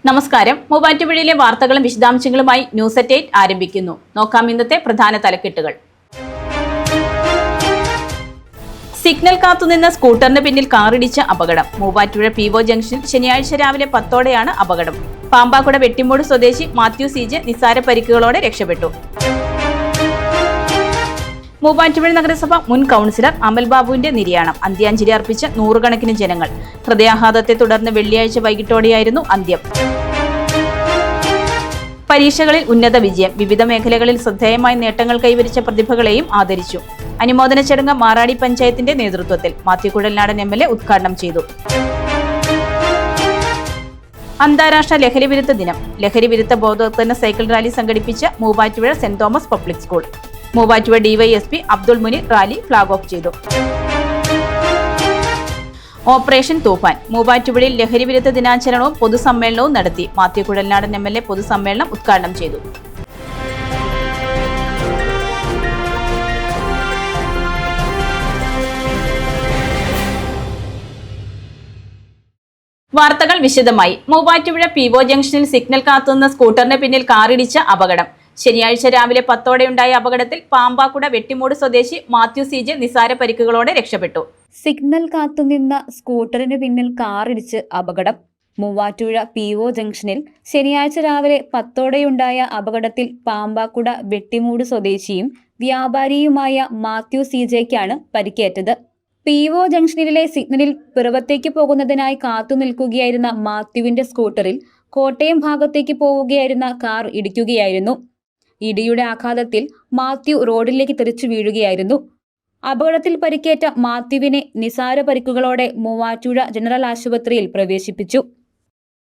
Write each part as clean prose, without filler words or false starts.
നമസ്കാരം. മൂവാറ്റുപുഴയിലെ വാർത്തകളും വിശദാംശങ്ങളുമായി ന്യൂസ് അറ്റ് 8 ആരംഭിക്കുന്നു. നോക്കാം ഇന്നത്തെ പ്രധാന തലക്കെട്ടുകൾ. സിഗ്നൽ കാത്തുനിന്ന സ്കൂട്ടറിന് പിന്നിൽ കാറിടിച്ച അപകടം. മൂവാറ്റുപുഴ PO ജംഗ്ഷനിൽ ശനിയാഴ്ച രാവിലെ 10ഓടെയാണ് അപകടം. പാമ്പാക്കുട വെട്ടിമൂട് സ്വദേശി മാത്യു CJ നിസ്സാര പരിക്കുകളോടെ രക്ഷപ്പെട്ടു. മൂവാറ്റുപുഴ നഗരസഭ മുൻ കൗൺസിലർ അമൽ ബാബുവിന്റെ നിര്യാണം. അന്ത്യാഞ്ജലി അർപ്പിച്ച നൂറുകണക്കിന് ജനങ്ങൾ. ഹൃദയാഘാതത്തെ തുടർന്ന് വെള്ളിയാഴ്ച വൈകിട്ടോടെയായിരുന്നു അന്ത്യം. പരീക്ഷകളിൽ ഉന്നത വിജയം. വിവിധ മേഖലകളിൽ ശ്രദ്ധേയമായ നേട്ടങ്ങൾ കൈവരിച്ച പ്രതിഭകളെയും ആദരിച്ചു. അനുമോദന ചടങ്ങ് മാറാടി പഞ്ചായത്തിന്റെ നേതൃത്വത്തിൽ. മാത്യു കുഴൽനാടൻ MLA ഉദ്ഘാടനം ചെയ്തു. അന്താരാഷ്ട്ര ലഹരിവിരുദ്ധ ദിനം. ലഹരിവിരുദ്ധ ബോധവൽക്കരണ സൈക്കിൾ റാലി സംഘടിപ്പിച്ച Muvattupuzha saint Thomas public School. Muvattupuzha DYSP Abdul Muneer rally flag off ചെയ്തു. ഓപ്പറേഷൻ തൂഫാൻ. മൂവാറ്റുപുഴയിൽ ലഹരിവിരുദ്ധ ദിനാചരണവും പൊതുസമ്മേളനവും നടത്തി. മാത്യു കുഴൽനാടൻ MLA പൊതുസമ്മേളനം ഉദ്ഘാടനം ചെയ്തു. വാർത്തകൾ വിശദമായി. മൂവാറ്റുപുഴ PO ജംഗ്ഷനിൽ സിഗ്നൽ കാത്തുനിന്ന സ്കൂട്ടറിന് പിന്നിൽ കാറിടിച്ച അപകടം. ശനിയാഴ്ച രാവിലെ 10ഓടെയുണ്ടായ അപകടത്തിൽ പാമ്പാക്കുട വെട്ടിമൂട് സ്വദേശി മാത്യു CJ നിസ്സാര പരിക്കുകളോടെ രക്ഷപ്പെട്ടു. സിഗ്നൽ കാത്തുനിന്ന സ്കൂട്ടറിന് പിന്നിൽ കാറിടിച്ച് അപകടം. മൂവാറ്റുപുഴ PO ജംഗ്ഷനിൽ ശനിയാഴ്ച രാവിലെ 10ഓടെയുണ്ടായ അപകടത്തിൽ പാമ്പാക്കുട വെട്ടിമൂട് സ്വദേശിയും വ്യാപാരിയുമായ മാത്യു CJയ്ക്കാണ് പരിക്കേറ്റത്. PO ജംഗ്ഷനിലെ സിഗ്നലിൽ പിറവത്തേക്ക് പോകുന്നതിനായി കാത്തുനിൽക്കുകയായിരുന്ന മാത്യുവിന്റെ സ്കൂട്ടറിൽ കോട്ടയം ഭാഗത്തേക്ക് പോവുകയായിരുന്ന കാർ ഇടിക്കുകയായിരുന്നു. ഇടിയുടെ ആഘാതത്തിൽ മാത്യു റോഡിലേക്ക് തെറിച്ചു വീഴുകയായിരുന്നു. അപകടത്തിൽ പരിക്കേറ്റ മാത്യുവിനെ നിസാര പരിക്കുകളോടെ മൂവാറ്റുപുഴ ജനറൽ ആശുപത്രിയിൽ പ്രവേശിപ്പിച്ചു.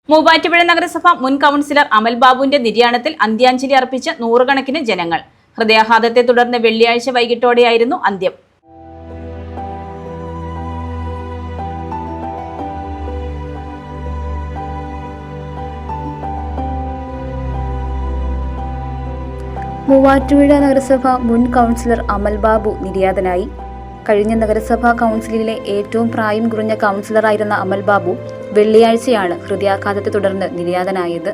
മൂവാറ്റുപുഴ നഗരസഭ മുൻ കൗൺസിലർ അമൽ ബാബുവിന്റെ നിര്യാണത്തിൽ അന്ത്യാഞ്ജലി അർപ്പിച്ച നൂറുകണക്കിന് ജനങ്ങൾ. ഹൃദയാഘാതത്തെ തുടർന്ന് വെള്ളിയാഴ്ച വൈകിട്ടോടെയായിരുന്നു അന്ത്യം. മൂവാറ്റുപുഴ നഗരസഭ മുൻ കൗൺസിലർ അമൽ ബാബു നിര്യാതനായി. കഴിഞ്ഞ നഗരസഭാ കൗൺസിലിലെ ഏറ്റവും പ്രായം കുറഞ്ഞ കൗൺസിലറായിരുന്ന അമൽ ബാബു വെള്ളിയാഴ്ചയാണ് ഹൃദയാഘാതത്തെ തുടർന്ന് നിര്യാതനായത്.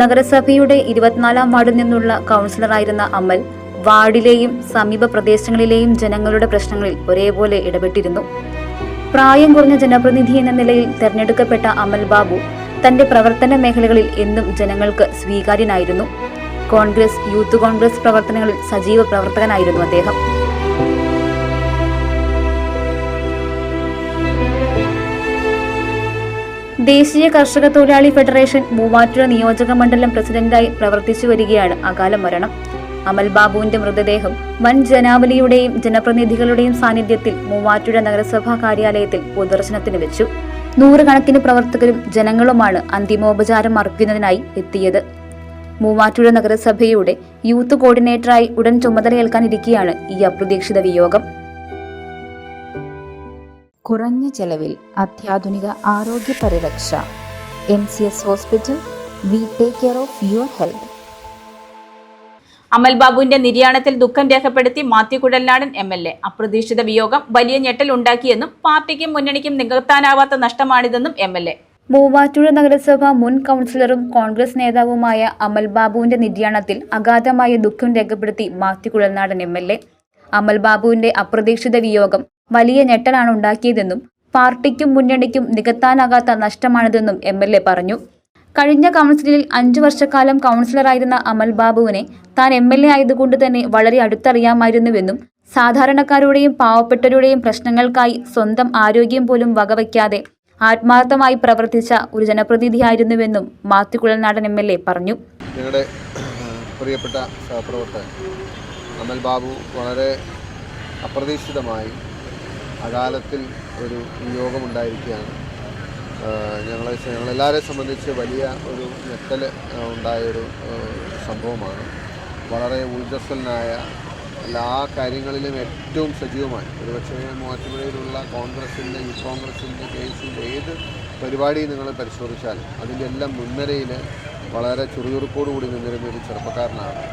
നഗരസഭയുടെ 24-ാം വാർഡിൽ നിന്നുള്ള കൗൺസിലറായിരുന്ന അമൽ വാർഡിലെയും സമീപ പ്രദേശങ്ങളിലെയും ജനങ്ങളുടെ പ്രശ്നങ്ങളിൽ ഒരേപോലെ ഇടപെട്ടിരുന്നു. പ്രായം കുറഞ്ഞ ജനപ്രതിനിധി എന്ന നിലയിൽ തെരഞ്ഞെടുക്കപ്പെട്ട അമൽ ബാബു തന്റെ പ്രവർത്തന മേഖലകളിൽ എന്നും ജനങ്ങൾക്ക് സ്വീകാര്യനായിരുന്നു. കോൺഗ്രസ്, യൂത്ത് കോൺഗ്രസ് പ്രവർത്തനങ്ങളിൽ സജീവ പ്രവർത്തകനായിരുന്നു അദ്ദേഹം. ദേശീയ കർഷക തൊഴിലാളി ഫെഡറേഷൻ മൂവാറ്റുപുഴ നിയോജക മണ്ഡലം പ്രസിഡന്റായി പ്രവർത്തിച്ചു വരികയാണ് അകാല മരണം. അമൽ ബാബുവിന്റെ മൃതദേഹം വൻ ജനാവലിയുടെയും ജനപ്രതിനിധികളുടെയും സാന്നിധ്യത്തിൽ മൂവാറ്റുപുഴ നഗരസഭാ കാര്യാലയത്തിൽ പൊതുദർശനത്തിന് വെച്ചു. നൂറുകണക്കിന് പ്രവർത്തകരും ജനങ്ങളുമാണ് അന്തിമോപചാരം അർപ്പിക്കുന്നതിനായി എത്തിയത്. മൂവാറ്റുപുഴ നഗരസഭയുടെ യൂത്ത് കോർഡിനേറ്ററായി ഉടൻ ചുമതലയേൽക്കാനിരിക്കെയാണ് ഈ അപ്രതീക്ഷിത വിയോഗം. കുറഞ്ഞ ചെലവിൽ അത്യാധുനിക ആരോഗ്യ പരിരക്ഷ. MCS hospital. We take care of your health. Amal ബാബുവിന്റെ നിര്യാണത്തിൽ ദുഃഖം രേഖപ്പെടുത്തി മാത്യു കുഴൽനാടൻ MLA. അപ്രതീക്ഷിത വിയോഗം വലിയ ഞെട്ടൽ ഉണ്ടാക്കിയെന്നും പാർട്ടിക്കും മുന്നണിക്കും നികത്താനാവാത്ത നഷ്ടമാണിതെന്നും MLA. മൂവാറ്റുപുഴ നഗരസഭ മുൻ കൗൺസിലറും കോൺഗ്രസ് നേതാവുമായ അമൽ ബാബുവിന്റെ നിര്യാണത്തിൽ അഗാധമായ ദുഃഖം രേഖപ്പെടുത്തി മാത്യു കുഴൽനാടൻ MLA. അമൽ ബാബുവിന്റെ അപ്രതീക്ഷിത വിയോഗം വലിയ ഞെട്ടലാണ് ഉണ്ടാക്കിയതെന്നും പാർട്ടിക്കും മുന്നണിക്കും നികത്താനാകാത്ത നഷ്ടമാണിതെന്നും MLA പറഞ്ഞു. കഴിഞ്ഞ കൗൺസിലിൽ 5 വർഷക്കാലം കൗൺസിലറായിരുന്ന അമൽ ബാബുവിനെ താൻ MLA ആയതുകൊണ്ട് തന്നെ വളരെ അടുത്തറിയാമായിരുന്നുവെന്നും സാധാരണക്കാരുടെയും പാവപ്പെട്ടവരുടെയും പ്രശ്നങ്ങൾക്കായി സ്വന്തം ആരോഗ്യം പോലും വകവയ്ക്കാതെ ആത്മാർത്ഥമായി പ്രവർത്തിച്ച ഒരു ജനപ്രതിനിധിയായിരുന്നുവെന്നും മാത്യു കുഴൽനാടൻ MLA പറഞ്ഞു. ഞങ്ങളുടെ പ്രിയപ്പെട്ട സഹപ്രവർത്തകൻ അമൽ ബാബു വളരെ അപ്രതീക്ഷിതമായി അകാലത്തിൽ ഒരു വിയോഗമുണ്ടായിരിക്കുകയാണ്. ഞങ്ങളെല്ലാവരെയും സംബന്ധിച്ച് വലിയ ഒരു ഞെട്ടൽ ഉണ്ടായൊരു സംഭവമാണ്. വളരെ ഊർജ്ജസ്വലനായ എല്ലാ കാര്യങ്ങളിലും ഏറ്റവും സജീവമായി ഒരുപക്ഷേ മൂവാറ്റുപുഴയിലുള്ള കോൺഗ്രസിൻ്റെ, യൂത്ത് കോൺഗ്രസിൻ്റെ, KSUവിൻ്റെ ഏത് പരിപാടി നിങ്ങൾ പരിശോധിച്ചാലും അതിൻ്റെ എല്ലാം മുൻനിരയിൽ വളരെ ചുറുചുറുക്കോടുകൂടി നിന്നിരുന്ന ഒരു ചെറുപ്പക്കാരനാണ്.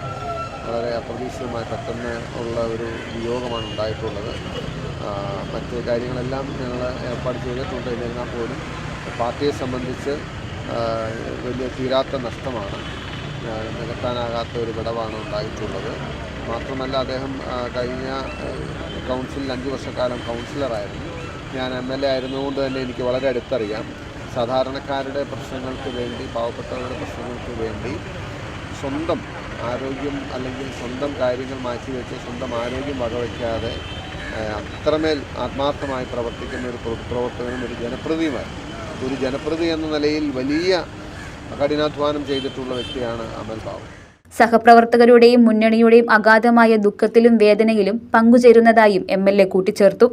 വളരെ അപ്രതീക്ഷിതമായി പെട്ടെന്ന് ഉള്ള ഒരു വിയോഗമാണ് ഉണ്ടായിട്ടുള്ളത്. മറ്റ് കാര്യങ്ങളെല്ലാം ഞങ്ങൾ ഏർപ്പാട് ചെയ്തിട്ടുണ്ട്. എന്നിരുന്നാൽ പോലും പാർട്ടിയെ സംബന്ധിച്ച് വലിയ തീരാത്ത നഷ്ടമാണ്, നികത്താനാകാത്ത ഒരു വിടവാണ് ഉണ്ടായിട്ടുള്ളത്. മാത്രമല്ല അദ്ദേഹം കഴിഞ്ഞ കൗൺസിലിൽ 5 വർഷക്കാലം കൗൺസിലറായിരുന്നു. ഞാൻ MLA ആയിരുന്നുകൊണ്ട് തന്നെ എനിക്ക് വളരെ അടുത്തറിയാം. സാധാരണക്കാരുടെ പ്രശ്നങ്ങൾക്ക് വേണ്ടി, പാവപ്പെട്ടവരുടെ പ്രശ്നങ്ങൾക്ക് വേണ്ടി സ്വന്തം ആരോഗ്യം അല്ലെങ്കിൽ സ്വന്തം കാര്യങ്ങൾ മാറ്റിവെച്ച് സ്വന്തം ആരോഗ്യം വകവയ്ക്കാതെ അത്രമേൽ ആത്മാർത്ഥമായി പ്രവർത്തിക്കുന്ന ഒരു പൊതുപ്രവർത്തകനും ഒരു ജനപ്രതിയുമായി, ഒരു ജനപ്രതി എന്ന നിലയിൽ വലിയ കഠിനാധ്വാനം ചെയ്തിട്ടുള്ള വ്യക്തിയാണ് അമൽ ബാബു. സഹപ്രവർത്തകരുടെയും മുന്നണിയുടെയും അഗാധമായ ദുഃഖത്തിലും വേദനയിലും പങ്കുചേരുന്നതായും MLA കൂട്ടിച്ചേർത്തു.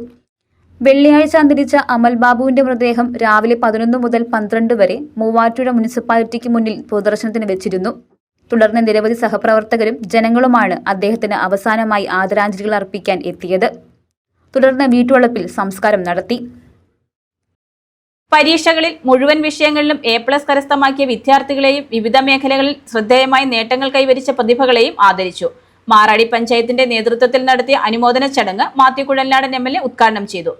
വെള്ളിയാഴ്ച അന്തരിച്ച അമൽ ബാബുവിന്റെ മൃതദേഹം രാവിലെ 11 മുതൽ 12 വരെ മൂവാറ്റുപുഴ മുനിസിപ്പാലിറ്റിക്ക് മുന്നിൽ പൊതുദർശനത്തിന് വെച്ചിരുന്നു. തുടർന്ന് നിരവധി സഹപ്രവർത്തകരും ജനങ്ങളുമാണ് അദ്ദേഹത്തിന് അവസാനമായി ആദരാഞ്ജലികൾ അർപ്പിക്കാൻ എത്തിയത്. തുടർന്ന് വീട്ടുവളപ്പിൽ സംസ്കാരം നടത്തി. പരീക്ഷകളിൽ മുഴുവൻ വിഷയങ്ങളിലും A+ കരസ്ഥമാക്കിയ വിദ്യാർത്ഥികളെയും വിവിധ മേഖലകളിൽ ശ്രദ്ധേയമായ നേട്ടങ്ങൾ കൈവരിച്ച പ്രതിഭകളെയും ആദരിച്ചു. മാറാടി പഞ്ചായത്തിന്റെ നേതൃത്വത്തിൽ നടത്തിയ അനുമോദന ചടങ്ങ് മാത്യു കുഴൽനാടൻ MLA ഉദ്ഘാടനം ചെയ്തു.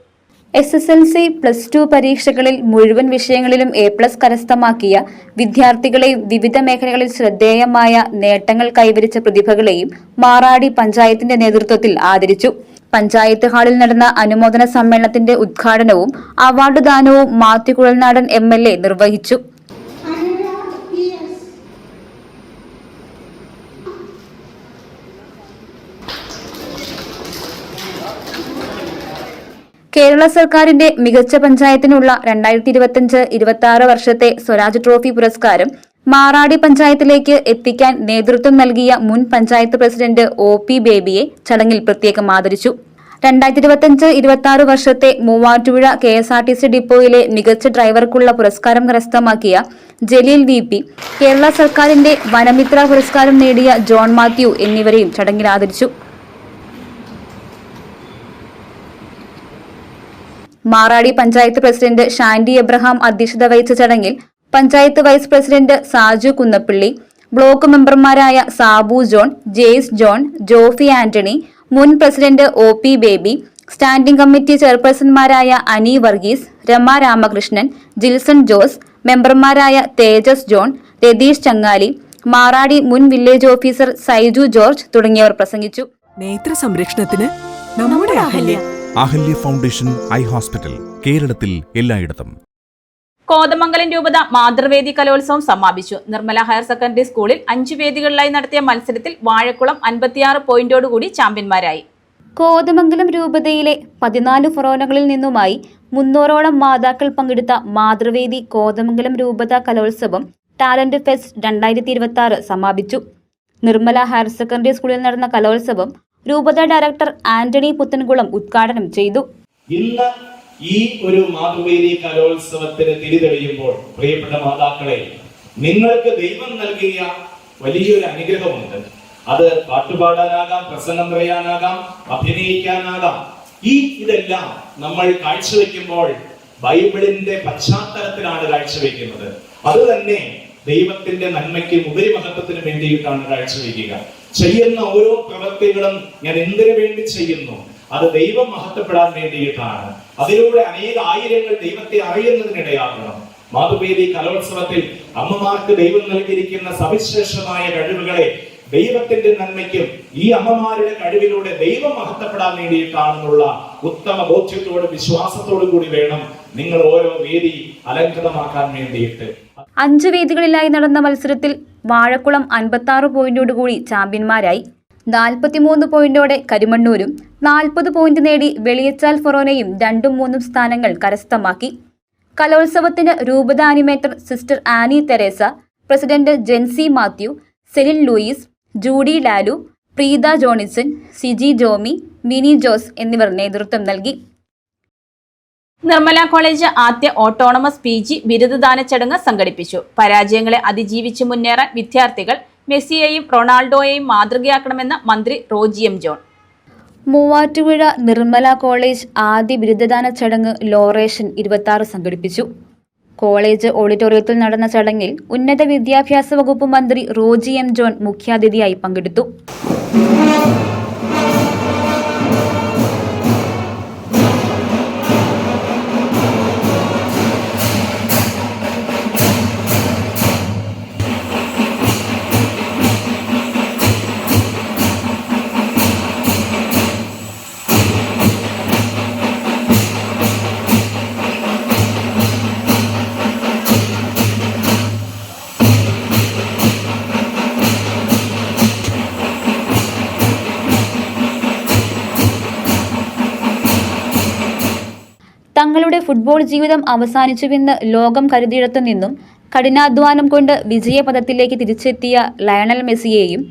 SSLC +2 പരീക്ഷകളിൽ മുഴുവൻ വിഷയങ്ങളിലും A+ കരസ്ഥമാക്കിയ വിദ്യാർത്ഥികളെയും വിവിധ മേഖലകളിൽ ശ്രദ്ധേയമായ നേട്ടങ്ങൾ കൈവരിച്ച പ്രതിഭകളെയും മാറാടി പഞ്ചായത്തിന്റെ നേതൃത്വത്തിൽ ആദരിച്ചു. പഞ്ചായത്ത് ഹാളിൽ നടന്ന അനുമോദന സമ്മേളനത്തിന്റെ ഉദ്ഘാടനവും അവാർഡ് ദാനവും മാത്യു കുഴൽനാടൻ MLA നിർവഹിച്ചു. കേരള സർക്കാരിന്റെ മികച്ച പഞ്ചായത്തിനുള്ള 2025-26 വർഷത്തെ സ്വരാജ് ട്രോഫി പുരസ്കാരം മാറാടി പഞ്ചായത്തിലേക്ക് എത്തിക്കാൻ നേതൃത്വം നൽകിയ മുൻ പഞ്ചായത്ത് പ്രസിഡന്റ് OP ബേബിയെ ചടങ്ങിൽ പ്രത്യേകം ആദരിച്ചു. 2025-26 വർഷത്തെ മൂവാറ്റുപുഴ KSRTC ഡിപ്പോയിലെ മികച്ച ഡ്രൈവർക്കുള്ള പുരസ്കാരം കരസ്ഥമാക്കിയ ജലീൽ VP, കേരള സർക്കാരിന്റെ വനമിത്ര പുരസ്കാരം നേടിയ ജോൺ മാത്യു എന്നിവരെയും ചടങ്ങിൽ ആദരിച്ചു. മാറാടി പഞ്ചായത്ത് പ്രസിഡന്റ് ഷാൻഡി എബ്രഹാം അധ്യക്ഷത വഹിച്ച ചടങ്ങിൽ panchayat vice president Saju Kunnappilly, block മെമ്പർമാരായ സാബു ജോൺ, ജെയ്സ് ജോൺ, ജോഫി ആന്റണി, മുൻ president OP Baby, standing committee ചെയർപേഴ്സൺമാരായ അനി വർഗീസ്, രമ രാമകൃഷ്ണൻ, ജിൽസൺ ജോസ്, മെമ്പർമാരായ തേജസ് ജോൺ, രതീഷ് ചങ്ങാലി, മാറാടി മുൻ വില്ലേജ് ഓഫീസർ സൈജു ജോർജ് തുടങ്ങിയവർ പ്രസംഗിച്ചു. നേത്ര സംരക്ഷണത്തിന് നമ്മുടെ അഹല്യ ഫൗണ്ടേഷൻ ഐ ഹോസ്പിറ്റൽ, കേരളത്തിൽ എല്ലായിടത്തും. കോതമംഗലം രൂപത മാതൃവേദി കലോത്സവം സമാപിച്ചു. നിർമ്മല ഹയർ സെക്കൻഡറി സ്കൂളിൽ 5 വേദികളിലായി നടത്തിയ മത്സരത്തിൽ വാഴക്കുളം 56 പോയിന്റോടുകൂടി ചാമ്പ്യന്മാരായി. കോതമംഗലം രൂപതയിലെ 14 ഫൊറോനകളിൽ നിന്നുമായി 300ഓളം മാതാക്കൾ പങ്കെടുത്ത മാതൃവേദി കോതമംഗലം രൂപത കലോത്സവം ടാലന്റ് ഫെസ്റ്റ് 2026 സമാപിച്ചു. നിർമ്മല ഹയർ സെക്കൻഡറി സ്കൂളിൽ നടന്ന കലോത്സവം രൂപത ഡയറക്ടർ ആന്റണി പുത്തൻകുളം ഉദ്ഘാടനം ചെയ്തു. ഇന്ന് ഈ ഒരു മാതൃവേദി കലോത്സവത്തിന് തിരിതെളിയുമ്പോൾ പ്രിയപ്പെട്ട മാതാക്കളെ, നിങ്ങൾക്ക് ദൈവം നൽകിയ വലിയൊരു അനുഗ്രഹമുണ്ട്. അത് പാട്ടുപാടാനാകാം, പ്രസംഗം പറയാനാകാം, അഭിനയിക്കാനാകാം. ഇതെല്ലാം നമ്മൾ കാഴ്ചവെക്കുമ്പോൾ ബൈബിളിന്റെ പശ്ചാത്തലത്തിലാണ് കാഴ്ചവെക്കുന്നത്. അത് തന്നെ ദൈവത്തിന്റെ നന്മയ്ക്കും ഉപരിമഹത്വത്തിനും വേണ്ടിയിട്ടാണ് കാഴ്ചവെക്കുക. ചെയ്യുന്ന ഓരോ പ്രവൃത്തികളും ഞാൻ എന്തിനു വേണ്ടി ചെയ്യുന്നു, അത് ദൈവം മഹത്വപ്പെടാൻ വേണ്ടിയിട്ടാണ്. അതിലൂടെ അനേക ആയിരങ്ങൾ ദൈവത്തെ അറിയുന്നതിനിടയാകണം. മാതൃവേദി കലോത്സവത്തിൽ അമ്മമാർക്ക് ദൈവം നൽകിയിരിക്കുന്ന സവിശേഷമായ കഴിവുകളെ ദൈവത്തിന്റെ നന്മയ്ക്കും ഈ അമ്മമാരുടെ കഴിവിലൂടെ ദൈവം മഹത്വപ്പെടാൻ വേണ്ടിയിട്ടാണെന്നുള്ള ഉത്തമ ബോധ്യത്തോടും വിശ്വാസത്തോടും കൂടി വേണം നിങ്ങൾ ഓരോ വേദി അലങ്കൃതമാക്കാൻ വേണ്ടിയിട്ട്. 5 വേദികളിലായി നടന്ന മത്സരത്തിൽ വാഴക്കുളം 56 പോയിന്റോടുകൂടി ചാമ്പ്യന്മാരായി. 43 പോയിന്റോടെ കരിമണ്ണൂരും 40 പോയിന്റ് നേടി വെളിയച്ചാൽ ഫൊറോനയും 2ഉം 3ഉം സ്ഥാനങ്ങൾ കരസ്ഥമാക്കി. കലോത്സവത്തിന് രൂപത animator sister Ani Theresa, president Jency Mathew, Celine Louis, Judy Lalu, Preetha Johnson, Siji Jomy, Mini Jose എന്നിവർ നേതൃത്വം നൽകി. നിർമ്മല കോളേജ് ആദ്യ ഓട്ടോണമസ് PG ബിരുദദാന ചടങ്ങ് സംഘടിപ്പിച്ചു. പരാജയങ്ങളെ അതിജീവിച്ച് മുന്നേറാൻ വിദ്യാർത്ഥികൾ മെസ്സിയെയും റൊണാൾഡോയെയും മാതൃകയാക്കണമെന്ന് മന്ത്രി Roji M. John. Muvattupuzha Nirmala college ആദ്യ ബിരുദദാന ചടങ്ങ് ലോറേഷൻ 26 സംഘടിപ്പിച്ചു. കോളേജ് ഓഡിറ്റോറിയത്തിൽ നടന്ന ചടങ്ങിൽ ഉന്നത വിദ്യാഭ്യാസ വകുപ്പ് മന്ത്രി റോജി M. ജോൺ മുഖ്യാതിഥിയായി പങ്കെടുത്തു. തങ്ങളുടെ ഫുട്ബോൾ ജീവിതം അവസാനിച്ചുവെന്ന് ലോകം കരുതിയിടത്തു നിന്നും കഠിനാധ്വാനം കൊണ്ട് വിജയപഥത്തിലേക്ക് തിരിച്ചെത്തിയ ലയണൽ മെസ്സിയെയും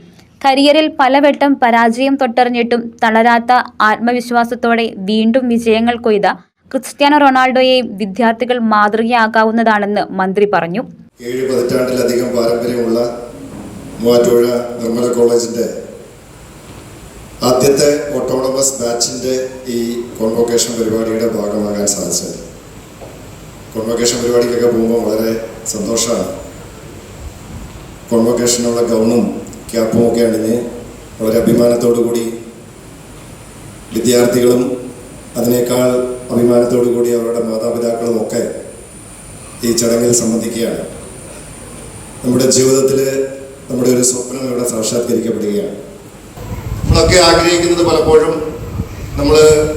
കരിയറിൽ പലവട്ടം പരാജയം തൊട്ടറിഞ്ഞിട്ടും തളരാത്ത ആത്മവിശ്വാസത്തോടെ വീണ്ടും വിജയങ്ങൾ കൊയ്ത ക്രിസ്ത്യാനോ റൊണാൾഡോയെയും വിദ്യാർത്ഥികൾ മാതൃകയാക്കാവുന്നതാണെന്ന് മന്ത്രി പറഞ്ഞു. 7 പതിറ്റാണ്ടിലധികം പാരമ്പര്യമുള്ള മൂവാറ്റുപുഴ നിർമ്മല കോളേജിൻ്റെ ആദ്യത്തെ ഓട്ടോണമസ് ബാച്ചിൻ്റെ ഈ കോൺവൊക്കേഷൻ പരിപാടിയുടെ ഭാഗമാകാൻ സാധിച്ചത്. കോൺവൊക്കേഷൻ പരിപാടിക്കൊക്കെ പോകുമ്പോൾ വളരെ സന്തോഷമാണ്. കോൺവൊക്കേഷനുള്ള ഗൗണും ക്യാപ്പും ഒക്കെ അണിഞ്ഞ് വളരെ അഭിമാനത്തോടു കൂടി വിദ്യാർത്ഥികളും അതിനേക്കാൾ അഭിമാനത്തോടു കൂടി അവരുടെ മാതാപിതാക്കളും ഒക്കെ ഈ ചടങ്ങിൽ സംബന്ധിക്കുകയാണ്. നമ്മുടെ ജീവിതത്തിൽ നമ്മുടെ ഒരു സ്വപ്നം ഇവിടെ സാക്ഷാത്കരിക്കപ്പെടുകയാണ്. നമ്മളൊക്കെ ആഗ്രഹിക്കുന്നത് പലപ്പോഴും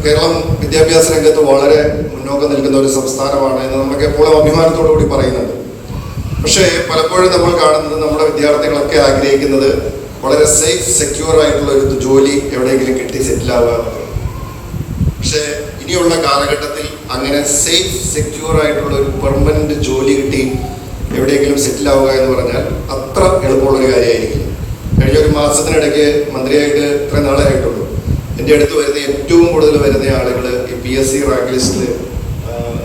കേരളം വിദ്യാഭ്യാസ രംഗത്ത് വളരെ മുന്നോക്കം നിൽക്കുന്ന ഒരു സംസ്ഥാനമാണ് എന്ന് നമ്മളൊക്കെ എപ്പോഴും അഭിമാനത്തോടു കൂടി പറയുന്നുണ്ട്. പക്ഷേ പലപ്പോഴും നമ്മൾ കാണുന്നത് നമ്മുടെ വിദ്യാർത്ഥികളൊക്കെ ആഗ്രഹിക്കുന്നത് വളരെ സേഫ് സെക്യൂർ ആയിട്ടുള്ള ഒരു ജോലി എവിടെയെങ്കിലും കിട്ടി സെറ്റിലാവുക എന്നുള്ളത്. പക്ഷേ ഇനിയുള്ള കാലഘട്ടത്തിൽ അങ്ങനെ സേഫ് സെക്യൂർ ആയിട്ടുള്ള ഒരു പെർമനന്റ് ജോലി കിട്ടി എവിടെയെങ്കിലും സെറ്റിലാവുക എന്ന് പറഞ്ഞാൽ അത്ര എളുപ്പമുള്ളൊരു കാര്യമായിരിക്കില്ല. കഴിഞ്ഞ ഒരു മാസത്തിനിടയ്ക്ക് മന്ത്രിയായിട്ട് ഇത്ര നാളായിട്ടുള്ളൂ. എൻ്റെ അടുത്ത് വരുന്ന ഏറ്റവും കൂടുതൽ വരുന്ന ആളുകൾ ഈ PSC റാങ്ക് ലിസ്റ്റിൽ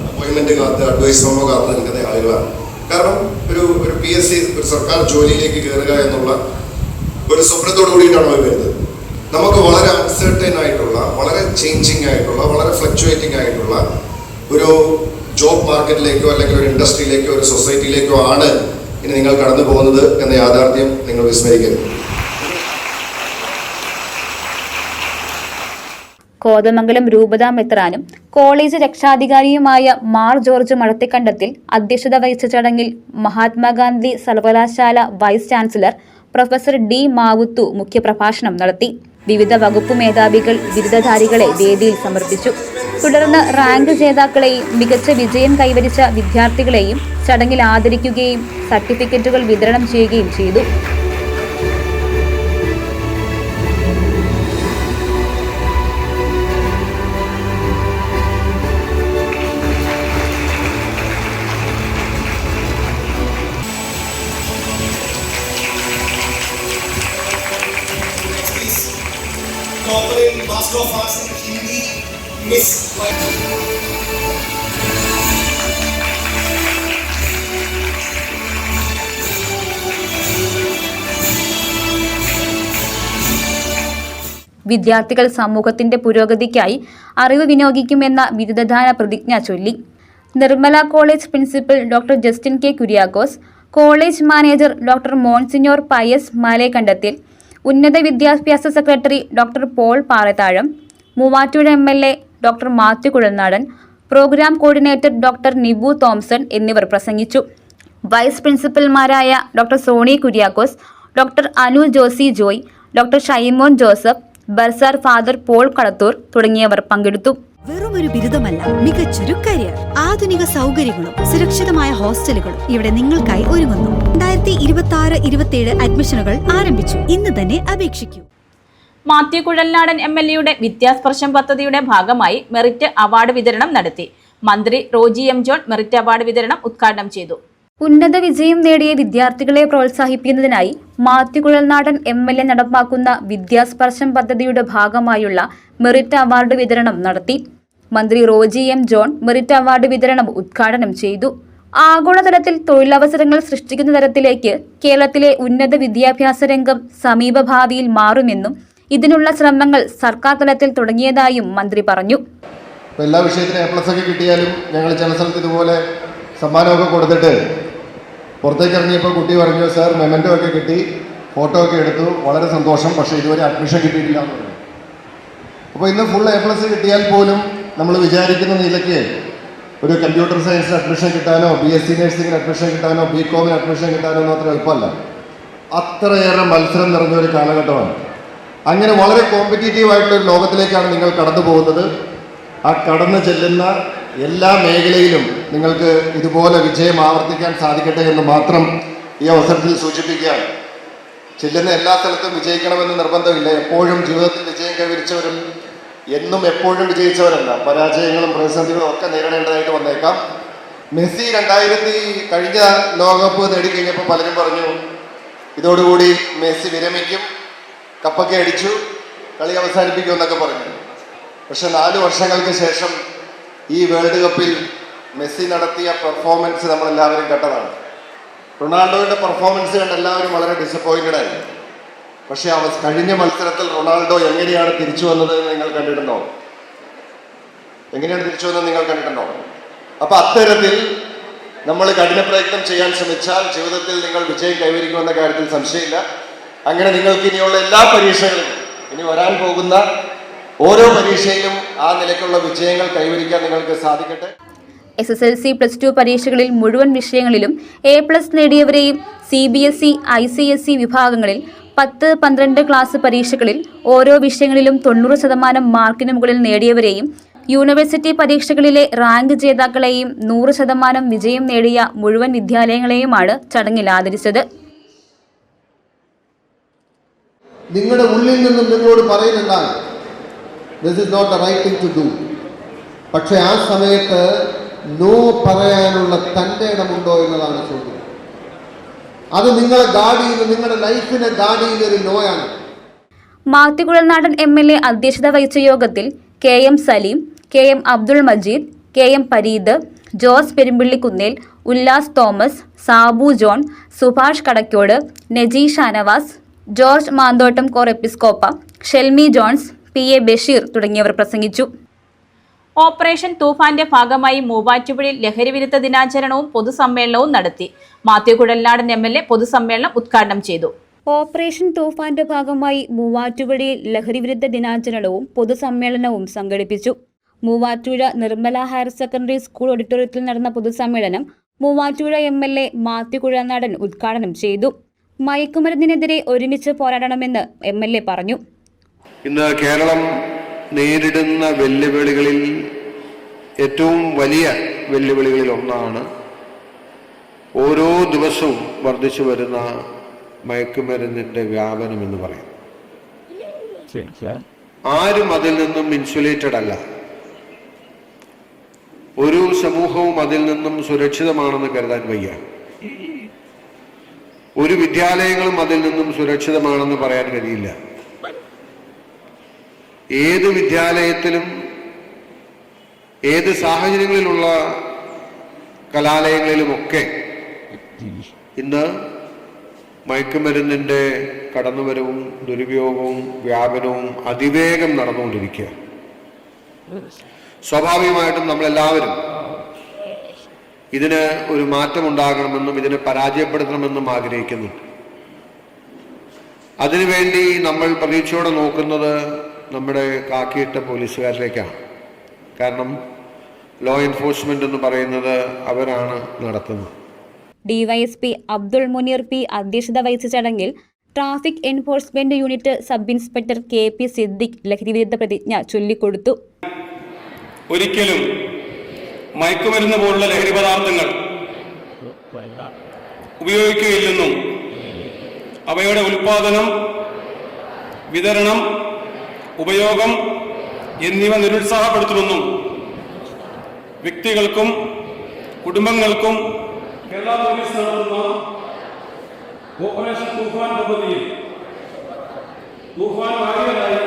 അപ്പോയിൻമെൻറ്റ് കാത്ത് അഡ്വൈസ് മെമ്മോ കാത്ത് നിൽക്കുന്ന ആളുകളാണ്. കാരണം ഒരു PSC ഒരു സർക്കാർ ജോലിയിലേക്ക് കയറുക എന്നുള്ള ഒരു സ്വപ്നത്തോട് കൂടിയിട്ടാണ് അവർ വരുന്നത്. നമുക്ക് വളരെ അൺസർട്ടൈൻ ആയിട്ടുള്ള, വളരെ ചേഞ്ചിങ് ആയിട്ടുള്ള, വളരെ ഫ്ലക്ച്വേറ്റിംഗ് ആയിട്ടുള്ള ഒരു ജോബ് മാർക്കറ്റിലേക്കോ അല്ലെങ്കിൽ ഒരു ഇൻഡസ്ട്രിയിലേക്കോ ഒരു സൊസൈറ്റിയിലേക്കോ ആണ് ഇനി നിങ്ങൾ കടന്നു പോകുന്നത് എന്ന യാഥാർത്ഥ്യം നിങ്ങൾ വിസ്മരിക്കരുത്. കോതമംഗലം രൂപതാ മെത്രാനും കോളേജ് രക്ഷാധികാരിയുമായ മാർ ജോർജ് മടത്തിക്കണ്ടത്തിൽ അധ്യക്ഷത വഹിച്ച ചടങ്ങിൽ മഹാത്മാഗാന്ധി സർവകലാശാല വൈസ് ചാൻസലർ പ്രൊഫസർ D. മാവുത്തു മുഖ്യപ്രഭാഷണം നടത്തി. വിവിധ വകുപ്പ് മേധാവികൾ ബിരുദധാരികളെ വേദിയിൽ സമർപ്പിച്ചു. തുടർന്ന് റാങ്ക് ജേതാക്കളെയും മികച്ച വിജയം കൈവരിച്ച വിദ്യാർത്ഥികളെയും ചടങ്ങിൽ ആദരിക്കുകയും സർട്ടിഫിക്കറ്റുകൾ വിതരണം ചെയ്യുകയും ചെയ്തു. Master of Arts in Hindi, Miss. വിദ്യാർത്ഥികൾ സമൂഹത്തിന്റെ പുരോഗതിക്കായി അറിവ് വിനിയോഗിക്കുമെന്ന ബിരുദദാന പ്രതിജ്ഞ ചൊല്ലി. Nirmala college principal doctor Justin K. Kuriakose, college manager doctor monsignor Pius Malekandathil, ഉന്നത വിദ്യാഭ്യാസ secretary doctor Paul Parathazham, Muvattupuzha MLA doctor Mathew Kuzhalnadan, programme coordinator doctor Nibu Thomson എന്നിവർ പ്രസംഗിച്ചു. വൈസ് പ്രിൻസിപ്പൽമാരായ doctor Sony Kuriakose, doctor Anu Josy Joy, doctor Shymon Joseph, bursar father Paul Kalathoor തുടങ്ങിയവർ പങ്കെടുത്തു. വെറുമൊരു ബിരുദമല്ല, മികച്ചൊരു കരിയർ. ആധുനിക സൗകര്യങ്ങളും സുരക്ഷിതമായ ഹോസ്റ്റലുകളും ഇവിടെ നിങ്ങൾക്കായി ഒരുങ്ങുന്നു. 2026-27 അഡ്മിഷനുകൾ ആരംഭിച്ചു. ഇന്ന് തന്നെ അപേക്ഷിക്കൂ. മാത്യു കുഴൽനാടൻ MLAയുടെ വിദ്യാസ്പർശം പദ്ധതിയുടെ ഭാഗമായി മെറിറ്റ് അവാർഡ് വിതരണം നടത്തി. മന്ത്രി Roji M. John merit award വിതരണം ഉദ്ഘാടനം ചെയ്തു. ഉന്നത വിജയം നേടിയ വിദ്യാർത്ഥികളെ പ്രോത്സാഹിപ്പിക്കുന്നതിനായി മാത്യു കുഴൽനാടൻ MLA നടപ്പാക്കുന്ന വിദ്യാസ്പർശം പദ്ധതിയുടെ ഭാഗമായുള്ള മെറിറ്റ് അവാർഡ് വിതരണം നടത്തി. മന്ത്രി Roji M. John merit award വിതരണം ഉദ്ഘാടനം ചെയ്തു. ആഗോളതലത്തിൽ തൊഴിലവസരങ്ങൾ സൃഷ്ടിക്കുന്ന തരത്തിലേക്ക് കേരളത്തിലെ ഉന്നത വിദ്യാഭ്യാസ രംഗം സമീപഭാവിയിൽ മാറുമെന്നും ഇതിനുള്ള ശ്രമങ്ങൾ സർക്കാർ തലത്തിൽ തുടങ്ങിയതായും മന്ത്രി പറഞ്ഞു. എല്ലാ വിഷയത്തിനും A+ ഒക്കെ കിട്ടിയാലും ഞങ്ങൾ ചില സ്ഥലത്ത് ഇതുപോലെ സമ്മാനമൊക്കെ കൊടുത്തിട്ട് പുറത്തേക്ക് ഇറങ്ങിയപ്പോൾ കുട്ടി പറഞ്ഞു, സാർ മെമൻറ്റോ ഒക്കെ കിട്ടി, ഫോട്ടോ ഒക്കെ എടുത്തു, വളരെ സന്തോഷം, പക്ഷേ ഇതുവരെ അഡ്മിഷൻ കിട്ടിയിട്ടില്ല എന്ന് പറഞ്ഞു. അപ്പോൾ ഇന്ന് ഫുൾ A+ കിട്ടിയാൽ പോലും നമ്മൾ വിചാരിക്കുന്ന നിലയ്ക്ക് ഒരു കമ്പ്യൂട്ടർ സയൻസിന് അഡ്മിഷൻ കിട്ടാനോ BSc നഴ്സിംഗിന് അഡ്മിഷൻ കിട്ടാനോ BComന് അഡ്മിഷൻ കിട്ടാനോ ഒന്നും അത്ര എളുപ്പമല്ല. അത്രയേറെ മത്സരം നിറഞ്ഞ ഒരു കാലഘട്ടമാണ്. അങ്ങനെ വളരെ കോമ്പറ്റീറ്റീവായിട്ടുള്ള ഒരു ലോകത്തിലേക്കാണ് നിങ്ങൾ കടന്നു പോകുന്നത്. ആ കടന്നു ചെല്ലുന്ന എല്ലാ മേഖലയിലും നിങ്ങൾക്ക് ഇതുപോലെ വിജയം ആവർത്തിക്കാൻ സാധിക്കട്ടെ എന്ന് മാത്രം ഈ അവസരത്തിൽ സൂചിപ്പിക്കുകയാണ്. ചെല്ലുന്ന എല്ലാ സ്ഥലത്തും വിജയിക്കണമെന്ന് നിർബന്ധമില്ല. എപ്പോഴും ജീവിതത്തിൽ വിജയം കൈവരിച്ചവരും എന്നും എപ്പോഴും വിജയിച്ചവരല്ല. പരാജയങ്ങളും പ്രതിസന്ധികളും ഒക്കെ നേരിടേണ്ടതായിട്ട് വന്നേക്കാം. മെസ്സി കഴിഞ്ഞ ലോകകപ്പ് നേടിക്കഴിഞ്ഞപ്പോൾ പലരും പറഞ്ഞു ഇതോടുകൂടി മെസ്സി വിരമിക്കും, കപ്പൊക്കെ അടിച്ചു, കളി അവസാനിപ്പിക്കും എന്നൊക്കെ പറഞ്ഞു. പക്ഷെ 4 വർഷങ്ങൾക്ക് ശേഷം ഈ വേൾഡ് കപ്പിൽ മെസ്സി നടത്തിയ പെർഫോമൻസ് നമ്മളെല്ലാവരും കണ്ടതാണ്. റൊണാൾഡോയുടെ പെർഫോമൻസ് കണ്ട് എല്ലാവരും വളരെ ഡിസപ്പോയിൻറ്റഡ് ആയി. പക്ഷെ കഴിഞ്ഞ മത്സരത്തിൽ റൊണാൾഡോ എങ്ങനെയാണ് തിരിച്ചു വന്നത് എന്ന് നിങ്ങൾ കണ്ടിട്ടുണ്ടോ? അപ്പൊ അത്തരത്തിൽ നമ്മൾ കഠിന പ്രയത്നം ചെയ്യാൻ ശ്രമിച്ചാൽ ജീവിതത്തിൽ നിങ്ങൾ വിജയം കൈവരിക്കുമെന്ന കാര്യത്തിൽ സംശയമില്ല. അങ്ങനെ നിങ്ങൾക്ക് ഇനിയുള്ള എല്ലാ പരീക്ഷകളിലും, ഇനി വരാൻ പോകുന്ന ഓരോ പരീക്ഷയിലും ആ നിലയ്ക്കുള്ള വിജയങ്ങൾ കൈവരിക്കാൻ നിങ്ങൾക്ക് സാധിക്കട്ടെ. SSLC +2 പരീക്ഷകളിൽ മുഴുവൻ വിഷയങ്ങളിലും A+ നേടിയവരെയും CBSE, ICSE വിഭാഗങ്ങളിൽ 10, 12 ക്ലാസ് പരീക്ഷകളിൽ ഓരോ വിഷയങ്ങളിലും 90% മാർക്കിന് മുകളിൽ നേടിയവരെയും യൂണിവേഴ്സിറ്റി പരീക്ഷകളിലെ റാങ്ക് ജേതാക്കളെയും 100% വിജയം നേടിയ മുഴുവൻ വിദ്യാലയങ്ങളെയുമാണ് ചടങ്ങിൽ ആദരിച്ചത്. നിങ്ങളുടെ ഉള്ളിൽ നിന്നും നിങ്ങളോട് പറയുന്നുണ്ടാകും this is not the right thing to do. പക്ഷെ ആ സമയത്ത് നോ പറയാനുള്ള തൻ്റെ ഇടമുണ്ടോ എന്നതാണ് ചോദ്യം. അത് നിങ്ങളെ ഗാർഡ് ചെയ്യുന്ന, നിങ്ങളുടെ ലൈഫിനെ ഗാർഡ് ചെയ്യുന്ന ഒരു നോയാണ്. മാത്യുകുഴൽനാടൻ MLA അധ്യക്ഷത വഹിച്ച യോഗത്തിൽ KM Saleem, KM Abdul Majeed, KM Pareed, Jose Perumpillikunnel, Ullas Thomas, Sabu John, Subhash Kadakkode, Naji Shanavas, George Manthottam Cor Episcopa, Shelmi Johns, PA Basheer തുടങ്ങിയവർ പ്രസംഗിച്ചു. ഓപ്പറേഷൻ തൂഫാന്റെ ഭാഗമായി മൂവാറ്റുപുഴയിൽ ലഹരിവിരുദ്ധ ദിനാചരണവും പൊതുസമ്മേളനവും നടത്തി. മാത്യു കുഴൽനാടൻ MLA പൊതുസമ്മേളനം ഉദ്ഘാടനം ചെയ്തു. ഓപ്പറേഷൻ തൂഫാന്റെ ഭാഗമായി മൂവാറ്റുപുഴയിൽ ലഹരിവിരുദ്ധ ദിനാചരണവും പൊതുസമ്മേളനവും സംഘടിപ്പിച്ചു. Muvattupuzha Nirmala higher secondary school ഓഡിറ്റോറിയത്തിൽ നടന്ന പൊതുസമ്മേളനം മൂവാറ്റുപുഴ MLA മാത്യു കുഴൽനാടൻ ഉദ്ഘാടനം ചെയ്തു. മയക്കുമരുന്നിനെതിരെ ഒരുമിച്ച് പോരാടണമെന്ന് MLA പറഞ്ഞു. ഇന്ന് കേരളം നേരിടുന്ന വെല്ലുവിളികളിൽ ഏറ്റവും വലിയ വെല്ലുവിളികളിൽ ഒന്നാണ് ഓരോ ദിവസവും വർദ്ധിച്ചു വരുന്ന മയക്കുമരുന്നിന്റെ വ്യാപനം എന്ന് പറയും. ആരും അതിൽ നിന്നും ഇൻസുലേറ്റഡ് അല്ല. ഒരു സമൂഹവും അതിൽ നിന്നും സുരക്ഷിതമാണെന്ന് കരുതാൻ വയ്യ. ഒരു വിദ്യാലയങ്ങളും അതിൽ നിന്നും സുരക്ഷിതമാണെന്ന് പറയാൻ കഴിയില്ല. ഏത് വിദ്യാലയത്തിലും ഏത് സാഹചര്യങ്ങളിലുള്ള കലാലയങ്ങളിലുമൊക്കെ ഇന്ന് മയക്കുമരുന്നിൻ്റെ കടന്നുവരവും ദുരുപയോഗവും വ്യാപനവും അതിവേഗം നടന്നുകൊണ്ടിരിക്കുക. സ്വാഭാവികമായിട്ടും നമ്മളെല്ലാവരും ഇതിന് ഒരു മാറ്റമുണ്ടാകണമെന്നും ഇതിനെ പരാജയപ്പെടുത്തണമെന്നും ആഗ്രഹിക്കുന്നുണ്ട്. അതിനുവേണ്ടി നമ്മൾ പ്രതീക്ഷയോടെ നോക്കുന്നത് നമ്മുടെ കാക്കിയിട്ട പോലീസുകാരിലേക്കാണ്. കാരണം ലോ എൻഫോഴ്സ്മെന്റ് എന്ന് പറയുന്നത് അവരാണ് നടത്തുന്നത്. DYSP അബ്ദുൾ മുനീർ P അധ്യക്ഷത വഹിച്ച ചടങ്ങിൽ traffic enforcement unit sub inspector KP Siddique ലഹരിവിരുദ്ധ പ്രതിജ്ഞ ചൊല്ലിക്കൊടുത്തു. ഒരിക്കലും മയക്കുമരുന്ന് പോലുള്ള ലഹരി പദാർത്ഥങ്ങൾ ഉപയോഗിക്കുകയില്ലെന്നും അവയുടെ ഉൽപാദനം, വിതരണം, ഉപയോഗം എന്നിവ നിരുത്സാഹപ്പെടുത്തുമെന്നും വ്യക്തികൾക്കും കുടുംബങ്ങൾക്കും കേരള പോലീസ് നടത്തുന്ന ഓപ്പറേഷൻ തൂഫാൻ പദ്ധതിയിൽ തൂഫാൻ വാരിയതായി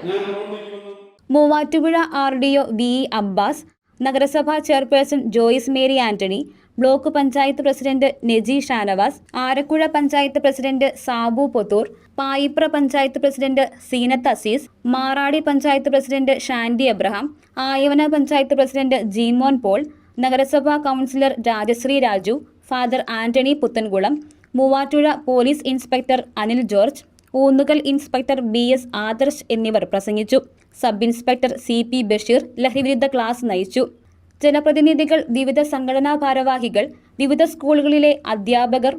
ഞാൻ പ്രവർത്തിക്കുന്നു. മൂവാറ്റുപുഴ RDO VE അബ്ബാസ്, നഗരസഭാ chairperson Joyce Mary Antony, block panchayat president Naji Shanavas, Arakuzha panchayat president Sabu Pothoor, Payipra panchayat president Seenath Azeez, Maradi panchayat president Shandy Abraham, Ayavana panchayat president Jeemon Paul, നഗരസഭാ councillor Rajasree Raju, father Antony Puthenkulam, Muvattupuzha police inspector Anil George, Oonnukal inspector BS Adarsh എന്നിവർ പ്രസംഗിച്ചു. സബ് ഇൻസ്പെക്ടർ CP ബഷീർ ലഹരിവിരുദ്ധ ക്ലാസ് നയിച്ചു. ജനപ്രതിനിധികൾ, വിവിധ സംഘടനാ ഭാരവാഹികൾ, വിവിധ സ്കൂളുകളിലെ അധ്യാപകർ,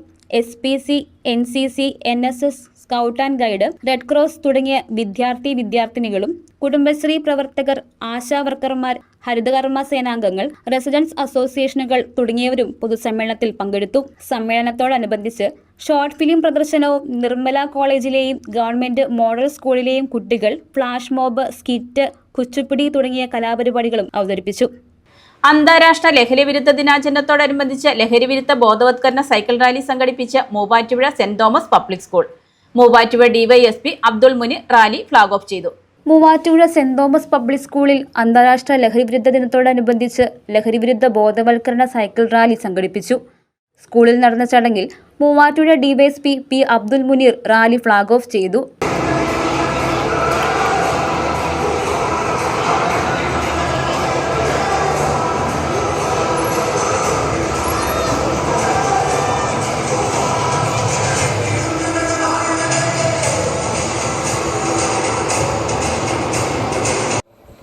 SPC, NCC, NSS, scout and guide, red cross തുടങ്ങിയ വിദ്യാർത്ഥിനികളും കുടുംബശ്രീ പ്രവർത്തകർ, ആശാ വർക്കർമാർ, ഹരിതകർമ്മ സേനാംഗങ്ങൾ, റെസിഡൻസ് അസോസിയേഷനുകൾ തുടങ്ങിയവരും പൊതുസമ്മേളനത്തിൽ പങ്കെടുത്തു. സമ്മേളനത്തോടനുബന്ധിച്ച് ഷോർട്ട് ഫിലിം പ്രദർശനവും നിർമ്മല കോളേജിലെയും ഗവൺമെന്റ് മോഡൽ സ്കൂളിലെയും കുട്ടികൾ ഫ്ലാഷ് മോബ്, സ്കിറ്റ്, കുച്ചുപ്പിടി തുടങ്ങിയ കലാപരിപാടികളും അവതരിപ്പിച്ചു. അന്താരാഷ്ട്ര ലഹരിവിരുദ്ധ ദിനാചരണത്തോടനുബന്ധിച്ച് ലഹരിവിരുദ്ധ ബോധവത്കരണ സൈക്കിൾ റാലി സംഘടിപ്പിച്ച Muvattupuzha saint Thomas public School. Muvattupuzha DYSP Abdul Muneer rally flag off ചെയ്തു. മൂവാറ്റുപുഴ സെന്റ് തോമസ് പബ്ലിക് സ്കൂളിൽ അന്താരാഷ്ട്ര ലഹരിവിരുദ്ധ ദിനത്തോടനുബന്ധിച്ച് ലഹരിവിരുദ്ധ ബോധവൽക്കരണ സൈക്കിൾ റാലി സംഘടിപ്പിച്ചു. സ്കൂളിൽ നടന്ന ചടങ്ങിൽ Muvattupuzha DYSP P Abdul Muneer rally flag off ചെയ്തു.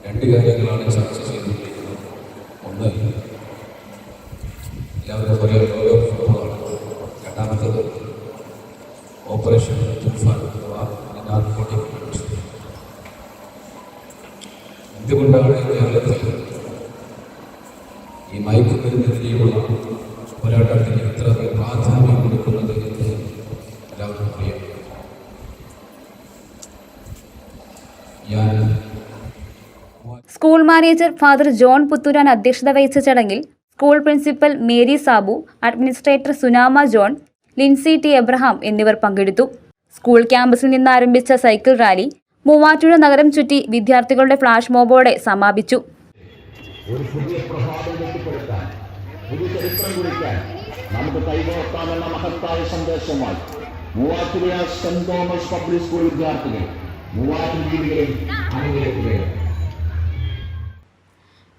രണ്ട് കാര്യങ്ങളാണ് ചർച്ച ചെയ്തുകൊണ്ടിരിക്കുന്നത്. ഒന്ന്, എല്ലാവരും ഒരേ ഫോട്ടോകളാണ്. രണ്ടാമത്തത് ഓപ്പറേഷൻ തുഫാൻ അഥവാ നാർക്കോട്ടിക്. എന്തുകൊണ്ടാണ് കേരളത്തിൽ ഈ മയക്കുമരുന്നിനെതിരെയുള്ള പോരാട്ടത്തിന് ഇത്ര പ്രാധാന്യം കൊടുക്കുന്നത് എന്ന് എല്ലാവർക്കും അറിയാം. School manager father John Puthuran അധ്യക്ഷത വഹിച്ച ചടങ്ങിൽ school principal Mary Sabu, administrator Sunama John, Lincy T Abraham എന്നിവർ പങ്കെടുത്തു. സ്കൂൾ ക്യാമ്പസിൽ നിന്ന് ആരംഭിച്ച സൈക്കിൾ റാലി മൂവാറ്റുപുഴ നഗരം ചുറ്റി വിദ്യാർത്ഥികളുടെ ഫ്ലാഷ് മോബോടെ സമാപിച്ചു. ഒരു പുതിയ പ്രഭാതം കെട്ടിപ്പടുക്കാൻ, പുതിയ ചരിത്രം കുറിക്കാൻ നമുക്ക് കൈകോർക്കാമെന്ന മഹത്തായ സന്ദേശമായി Muvattupuzha saint Thomas public school വിദ്യാർത്ഥികൾ മൂവാറ്റുപുഴയിൽ അണിനിരക്കുകയാണ്.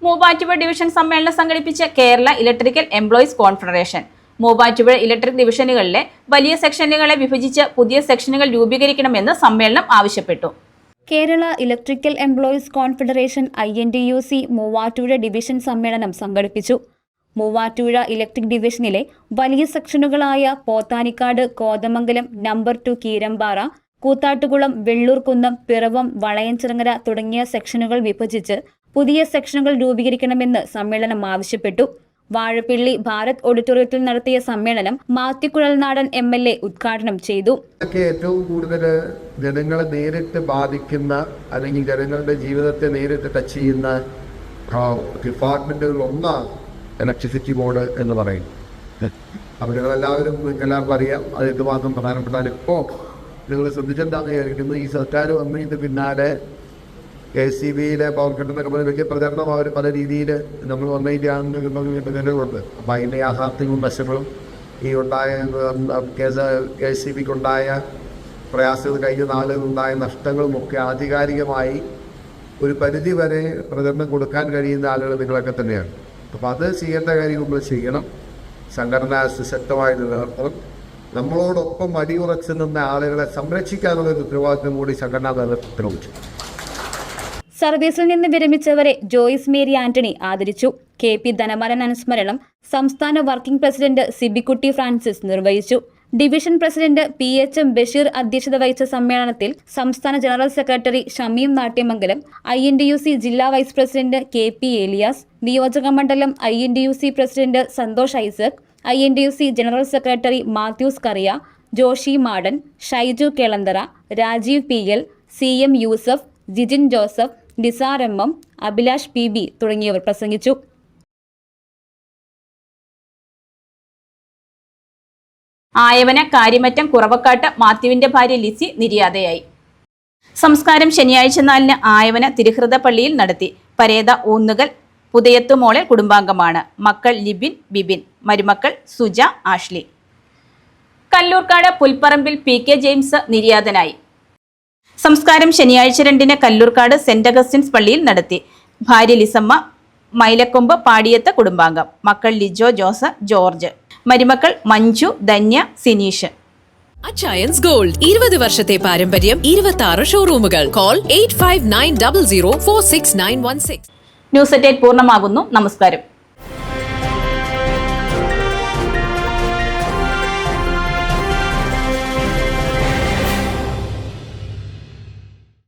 മൂവാറ്റുപുഴ ഡിവിഷൻ സമ്മേളനം സംഘടിപ്പിച്ച Kerala electrical employees confederation. Muvattupuzha electric ഡിവിഷനുകളിലെ വലിയ സെക്ഷനുകളെ വിഭജിച്ച് പുതിയ സെക്ഷനുകൾ രൂപീകരിക്കണമെന്ന് സമ്മേളനം ആവശ്യപ്പെട്ടു. Kerala electrical employees confederation INTUC Muvattupuzha division സമ്മേളനം സംഘടിപ്പിച്ചു. മൂവാറ്റുപുഴ ഇലക്ട്രിക് ഡിവിഷനിലെ വലിയ സെക്ഷനുകളായ പോത്താനിക്കാട്, കോതമംഗലം, നമ്പർ 2 കീരമ്പാറ, കൂത്താട്ടുകുളം, വെള്ളൂർകുന്നം, പിറവം, വളയഞ്ചിറങ്ങര തുടങ്ങിയ സെക്ഷനുകൾ വിഭജിച്ച് പുതിയ സെക്ഷനുകൾ രൂപീകരിക്കണമെന്ന് സമ്മേളനം ആവശ്യപ്പെട്ടു. വാഴപ്പിള്ളി ഭാരത് ഓഡിറ്റോറിയത്തിൽ നടത്തിയ സമ്മേളനം മാത്യു കുഴൽനാടൻ MLA ഉദ്ഘാടനം ചെയ്തു. ഏറ്റവും കൂടുതൽ ജനങ്ങളെ നേരിട്ട് ബാധിക്കുന്ന അല്ലെങ്കിൽ ജനങ്ങളുടെ ജീവിതത്തെ നേരിട്ട് ടച്ച് ചെയ്യുന്ന ഡിപ്പാർട്ട്മെന്റുകൾ ഒന്നാണ് ഇലക്ട്രിസിറ്റി ബോർഡ് എന്ന് പറയുന്നത്. അവരുകളെല്ലാവരും എല്ലാവർക്കും അറിയാം അത് എന്തുമാത്രം പ്രധാനപ്പെട്ടാൽ. ഇപ്പോൾ നിങ്ങൾ ശ്രദ്ധിച്ചെന്താണെന്ന് വിചാരിക്കുന്നത്, ഈ സർക്കാർ വന്നതിന് പിന്നാലെ KCBയിലെ പവർ കട്ടെന്നൊക്കെ പറഞ്ഞ വലിയ പ്രചരണം അവർ പല രീതിയിൽ നമ്മൾ വന്നതിൻ്റെയാണെന്നുണ്ട്. അപ്പം അതിൻ്റെ യാഥാർത്ഥ്യങ്ങളും വശങ്ങളും ഈ ഉണ്ടായ KCBക്കുണ്ടായ പ്രയാസങ്ങൾ, കഴിഞ്ഞ നാളുകളുണ്ടായ നഷ്ടങ്ങളും ഒക്കെ ആധികാരികമായി ഒരു പരിധി വരെ പ്രചരണം കൊടുക്കാൻ കഴിയുന്ന ആളുകൾ നിങ്ങളൊക്കെ തന്നെയാണ്. അപ്പോൾ അത് ചെയ്യേണ്ട കാര്യം നമ്മൾ ചെയ്യണം. സംഘടന സുശക്തമായി നിലനിർത്തണം. നമ്മളോടൊപ്പം അടിയുറച്ച് നിന്ന ആളുകളെ സംരക്ഷിക്കാനുള്ള ഒരു ഉത്തരവാദിത്വം കൂടി സംഘടനാ നേതൃത്വത്തിനുണ്ട്. സർവീസിൽ നിന്ന് വിരമിച്ചവരെ ജോയ്സ് മേരി ആന്റണി ആദരിച്ചു. KP ധനമാരൻ അനുസ്മരണം സംസ്ഥാന വർക്കിംഗ് പ്രസിഡന്റ് സിബിക്കുട്ടി ഫ്രാൻസിസ് നിർവഹിച്ചു. ഡിവിഷൻ പ്രസിഡന്റ് PHM ബഷീർ അധ്യക്ഷത വഹിച്ച സമ്മേളനത്തിൽ സംസ്ഥാന general secretary Shameem Natyamangalam, INTUC ജില്ലാ വൈസ് പ്രസിഡന്റ് KP ഏലിയാസ്, നിയോജക മണ്ഡലം INTUC president Santhosh Isaac, INTUC general secretary Mathews Kariya, Joshy Madan, Shyju Kelanthara, Rajeev PL, CM Yusuf, Jijin Joseph, Nisar MM, Abhilash PB തുടങ്ങിയവർ പ്രസംഗിച്ചു. ആയവന കാര്യമറ്റം കുറവക്കാട്ട് മാത്യുവിന്റെ ഭാര്യ ലിസി നിര്യാതയായി. സംസ്കാരം ശനിയാഴ്ച 4 ആയവന തിരുഹൃദ പള്ളിയിൽ നടത്തി. പരേത ഊന്നുകൽ പുതയത്തുമോളെ കുടുംബാംഗമാണ്. മക്കൾ ലിബിൻ, ബിബിൻ, മരുമക്കൾ സുജ, ആഷ്ലി. കല്ലൂർക്കാട് പുൽപ്പറമ്പിൽ PK ജെയിംസ് നിര്യാതനായി. സംസ്കാരം ശനിയാഴ്ച 2 കല്ലൂർക്കാട് സെന്റ് അഗസ്റ്റിൻസ് പള്ളിയിൽ നടത്തി. ഭാര്യ ലിസമ്മ, മൈലക്കൊമ്പ് പാടിയത്ത് കുടുംബാംഗം. മക്കൾ ലിജോ, ജോസ്, ജോർജ്. മരുമക്കൾ മഞ്ജു, ധന്യ, സിനീഷ്. അച്ചയൻസ് ഗോൾഡ് 20 വർഷത്തെ പാരമ്പര്യം, 26 ഷോറൂമുകൾ. കോൾ 8590046916. ന്യൂസ് അറ്റ് 8 പൂർണ്ണമാകുന്നു. നമസ്കാരം.